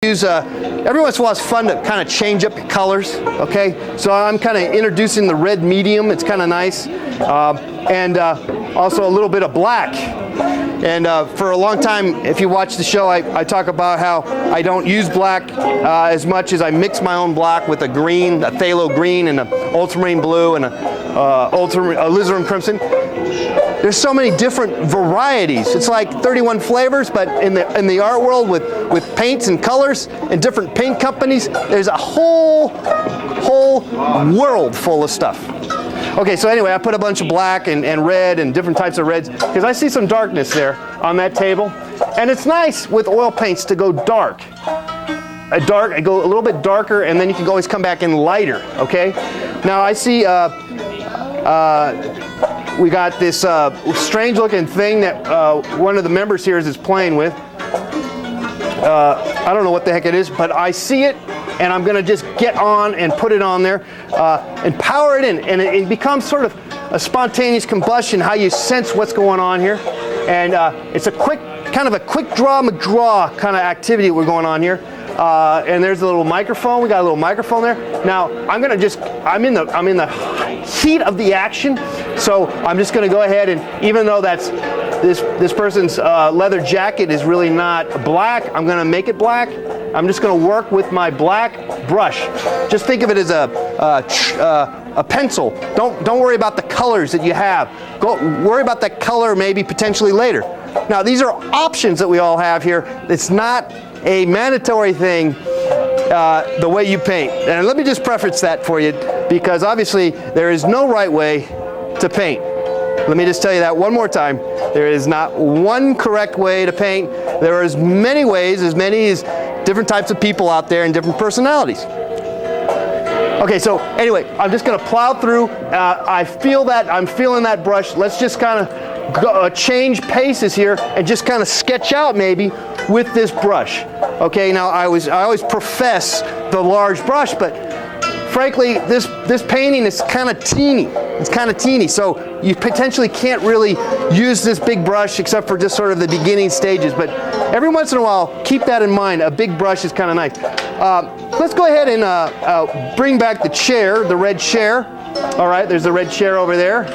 use, every once in a while it's fun to kind of change up your colors, okay? So I'm kind of introducing the red medium, it's kind of nice. And also a little bit of black. And for a long time, if you watch the show, I talk about how I don't use black as much as I mix my own black with a green, a phthalo green, and an ultramarine blue, and a alizarin crimson. There's so many different varieties. It's like 31 flavors, but in the art world with paints and colors and different paint companies, there's a whole world full of stuff. Okay, so anyway, I put a bunch of black and red and different types of reds because I see some darkness there on that table. And it's nice with oil paints to go dark. I go a little bit darker, and then you can always come back in lighter, okay? Now I see we got this strange looking thing that one of the members here is playing with. I don't know what the heck it is, but I see it, and I'm gonna just get on and put it on there and power it in, and it becomes sort of a spontaneous combustion, how you sense what's going on here. And it's a quick, kind of a quick draw McGraw kind of activity we're going on here. And there's a little microphone. We got a little microphone there. Now I'm in the heat of the action, so I'm just going to go ahead and, even though that's this person's leather jacket is really not black, I'm going to make it black. I'm just going to work with my black brush. Just think of it as a pencil. Don't worry about the colors that you have. Worry about that color maybe potentially later. Now these are options that we all have here. It's not a mandatory thing the way you paint. And let me just preface that for you, because obviously there is no right way to paint. Let me just tell you that one more time. There is not one correct way to paint. There are as many ways, as many as different types of people out there and different personalities. Okay, so anyway, I'm just gonna plow through. I feel that, I'm feeling that brush. Let's just kind of change paces here and just kind of sketch out maybe with this brush. Okay, now I always profess the large brush, but frankly, this painting is kind of teeny. It's kind of teeny, so you potentially can't really use this big brush except for just sort of the beginning stages. But every once in a while, keep that in mind. A big brush is kind of nice. Let's go ahead and bring back the chair, the red chair. All right, there's the red chair over there.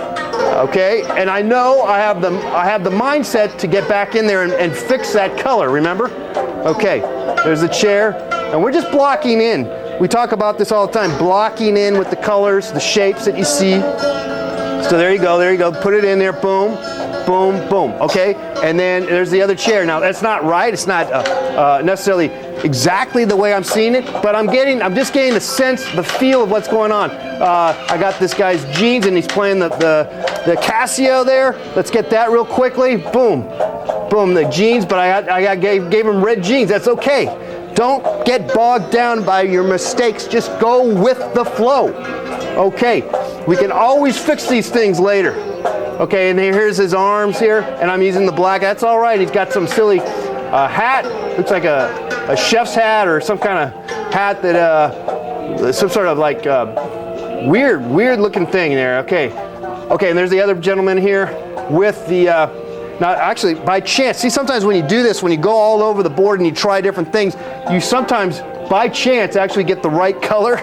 Okay, and I know I have the mindset to get back in there and fix that color. Remember? Okay, there's the chair, and we're just blocking in. We talk about this all the time, blocking in with the colors, the shapes that you see. So there you go, put it in there, boom, boom, boom, okay? And then there's the other chair. Now that's not right, it's not necessarily exactly the way I'm seeing it, but I'm just getting the sense, the feel of what's going on. I got this guy's jeans and he's playing the Casio there. Let's get that real quickly, boom, boom, the jeans, but I gave him red jeans, that's okay. Don't get bogged down by your mistakes. Just go with the flow. Okay, we can always fix these things later. Okay, and here's his arms here, and I'm using the black. That's all right. He's got some silly hat. Looks like a chef's hat or some kind of hat that, some sort of like weird looking thing there. Okay, and there's the other gentleman here with the, now actually, by chance, see sometimes when you do this, when you go all over the board and you try different things, you sometimes, by chance, actually get the right color.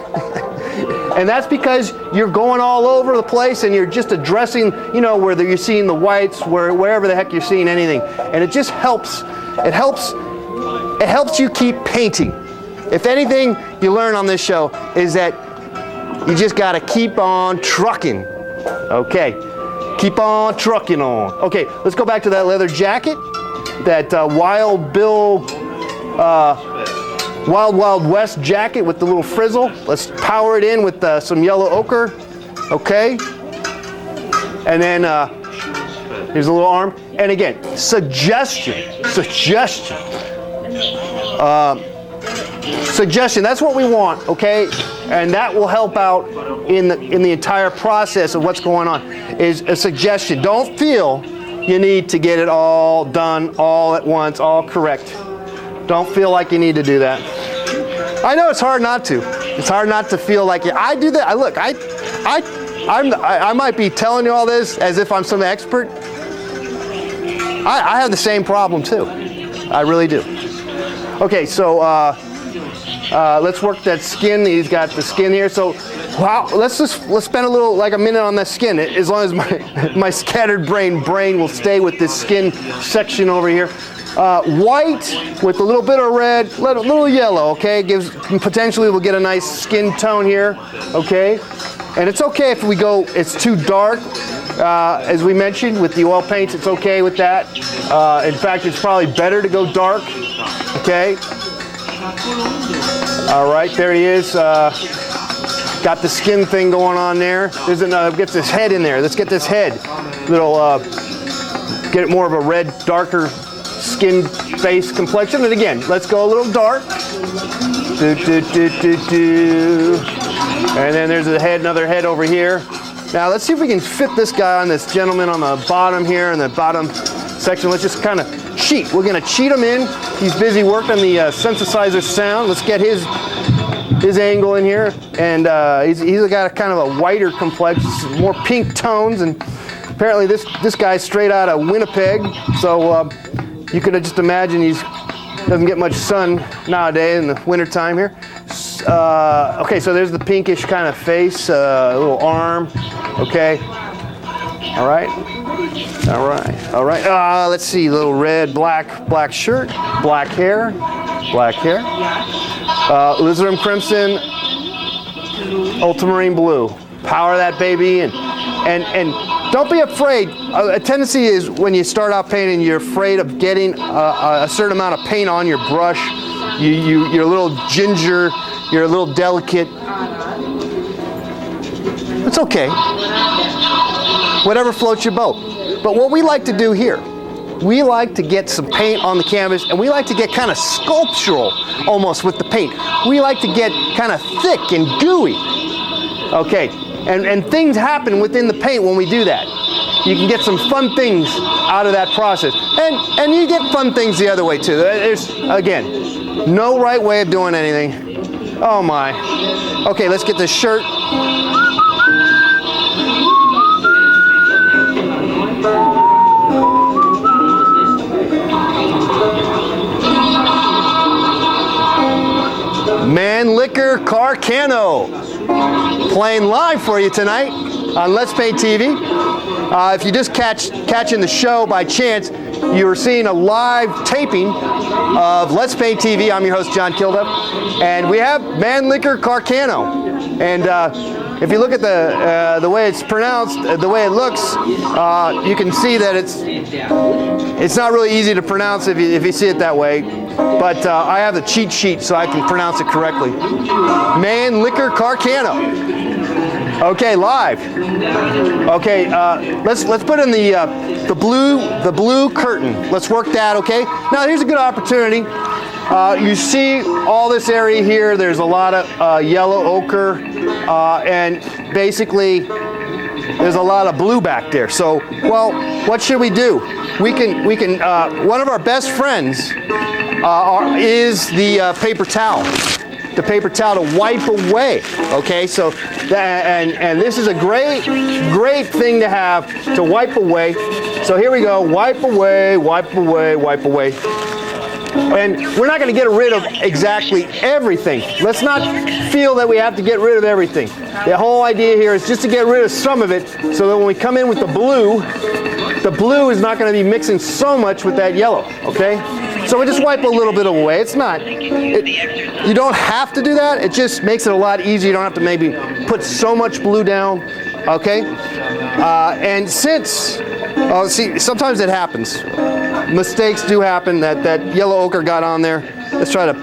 And that's because you're going all over the place and you're just addressing, you know, whether you're seeing the whites, wherever the heck you're seeing anything. And it just helps, it helps you keep painting. If anything you learn on this show is that you just gotta keep on trucking, okay? Keep on trucking on. Okay, let's go back to that leather jacket, that Wild Bill, Wild West jacket with the little frizzle. Let's power it in with some yellow ochre. Okay. And then here's a little arm. And again, suggestion. Suggestion, that's what we want, okay? And that will help out in the entire process of what's going on, is a suggestion. Don't feel you need to get it all done all at once, all correct. Don't feel like you need to do that. I know it's hard not to. It's hard not to feel like you. I do that. Look, I might be telling you all this as if I'm some expert. I have the same problem too. I really do. Okay, so Let's work that skin. He's got the skin here. So, wow, let's spend like a minute on that skin. As long as my scattered brain will stay with this skin section over here. White with a little bit of red, little yellow. Okay, potentially we'll get a nice skin tone here. Okay, and it's okay if it's too dark. As we mentioned with the oil paints, it's okay with that. In fact, it's probably better to go dark. Okay. All right, there he is. Got the skin thing going on there. There's another. Get this head in there. Let's get this head. Get it more of a red, darker skin face complexion. And again, let's go a little dark. And then there's another head over here. Now let's see if we can fit this guy on this gentleman on the bottom here in the bottom section. Let's just kind of cheat. We're going to cheat him in. He's busy working the synthesizer sound. Let's get his angle in here. And he's got kind of a whiter complexion, more pink tones. And apparently this guy's straight out of Winnipeg. So you could just imagine he doesn't get much sun nowadays in the wintertime here. Okay, so there's the pinkish kind of face, a little arm. Okay. All right. Let's see, little red, black shirt, black hair. Alizarin crimson, ultramarine blue. Power that baby in. And don't be afraid. A tendency is when you start out painting, you're afraid of getting a certain amount of paint on your brush. You're a little ginger. You're a little delicate. It's okay. Whatever floats your boat. But what we like to do here, we like to get some paint on the canvas, and we like to get kind of sculptural almost with the paint. We like to get kind of thick and gooey. Okay, and things happen within the paint when we do that. You can get some fun things out of that process. And you get fun things the other way too. There's, again, no right way of doing anything. Oh my. Okay, let's get this shirt. Mannlicher Carcano playing live for you tonight on Let's Paint TV. If you just catching the show by chance, you're seeing a live taping of Let's Paint TV. I'm your host, John Kilduff, and we have Mannlicher Carcano. And if you look at the way it's pronounced, the way it looks, you can see that it's not really easy to pronounce if you see it that way. But I have the cheat sheet so I can pronounce it correctly. Mannlicher Carcano. Okay, live. Okay, let's put in the blue curtain. Let's work that. Okay. Now here's a good opportunity. You see all this area here. There's a lot of yellow ochre, and basically there's a lot of blue back there. So, well, what should we do? We can. One of our best friends is the paper towel. The paper towel to wipe away. Okay, so and this is a great thing to have to wipe away. So here we go. Wipe away. And we're not going to get rid of exactly everything. Let's not feel that we have to get rid of everything. The whole idea here is just to get rid of some of it so that when we come in with the blue is not going to be mixing so much with that yellow, okay? So we just wipe a little bit away. It's not, you don't have to do that. It just makes it a lot easier. You don't have to maybe put so much blue down, okay? And since, see, sometimes it happens. Mistakes do happen. That yellow ochre got on there. Let's try to,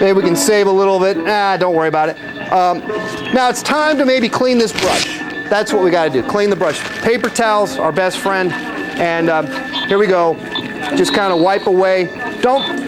maybe we can save a little bit. Don't worry about it. Now it's time to maybe clean this brush. That's what we got to do. Clean the brush. Paper towels, our best friend. And here we go. Just kind of wipe away. Don't